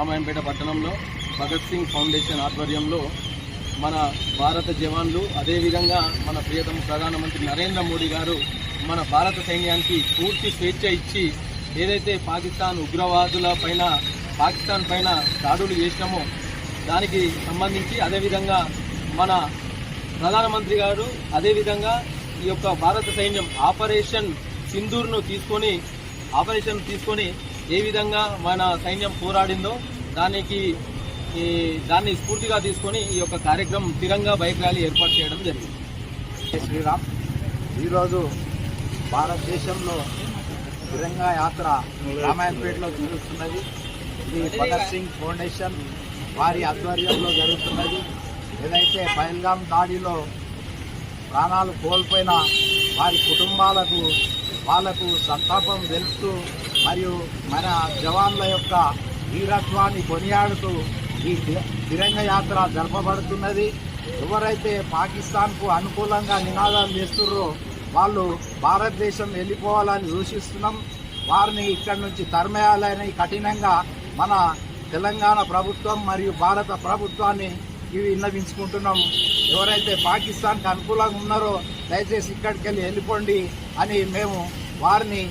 రామాయంపేట పట్టణంలో భగత్ సింగ్ ఫౌండేషన్ ఆధ్వర్యంలో మన భారత జవాన్లు అదేవిధంగా మన ప్రియతమ ప్రధానమంత్రి నరేంద్ర మోడీ గారు మన భారత సైన్యానికి పూర్తి స్వేచ్ఛ ఇచ్చి ఏదైతే పాకిస్తాన్ ఉగ్రవాదుల పైన పాకిస్తాన్ పైన దాడులు చేసినామో దానికి సంబంధించి అదేవిధంగా మన ప్రధానమంత్రి గారు అదేవిధంగా ఈ యొక్క భారత సైన్యం ఆపరేషన్ సింధూర్ను తీసుకొని ఏ విధంగా మన సైన్యం పోరాడిందో దాన్ని స్ఫూర్తిగా తీసుకొని ఈ యొక్క కార్యక్రమం తిరంగా బైక్ ర్యాలీ ఏర్పాటు చేయడం జరిగింది. శ్రీరామ్, ఈరోజు భారతదేశంలో తిరంగా యాత్ర రామాయంపేటలో జరుగుతున్నది. ఇది భగత్ సింగ్ ఫౌండేషన్ వారి ఆధ్వర్యంలో జరుగుతున్నది. ఏదైతే పహల్గామ్ దాడిలో ప్రాణాలు కోల్పోయిన వారి వాళ్లకు సంతాపం తెలుపుతూ మరియు మన జవాన్ల యొక్క వీరత్వాన్ని కొనియాడుతూ ఈ తిరంగా యాత్ర జరపబడుతున్నది. ఎవరైతే పాకిస్తాన్కు అనుకూలంగా నినాదాలు చేస్తున్నారో వాళ్ళు భారతదేశం వెళ్ళిపోవాలని సూచిస్తున్నాం. వారిని ఇక్కడి నుంచి తరిమేయాలని కఠినంగా మన తెలంగాణ ప్రభుత్వం మరియు భారత ప్రభుత్వాన్ని విన్నవించుకుంటున్నాం. ఎవరైతే పాకిస్తాన్కి అనుకూలంగా ఉన్నారో దయచేసి ఇక్కడికి వెళ్ళిపోండి అని మేము వారిని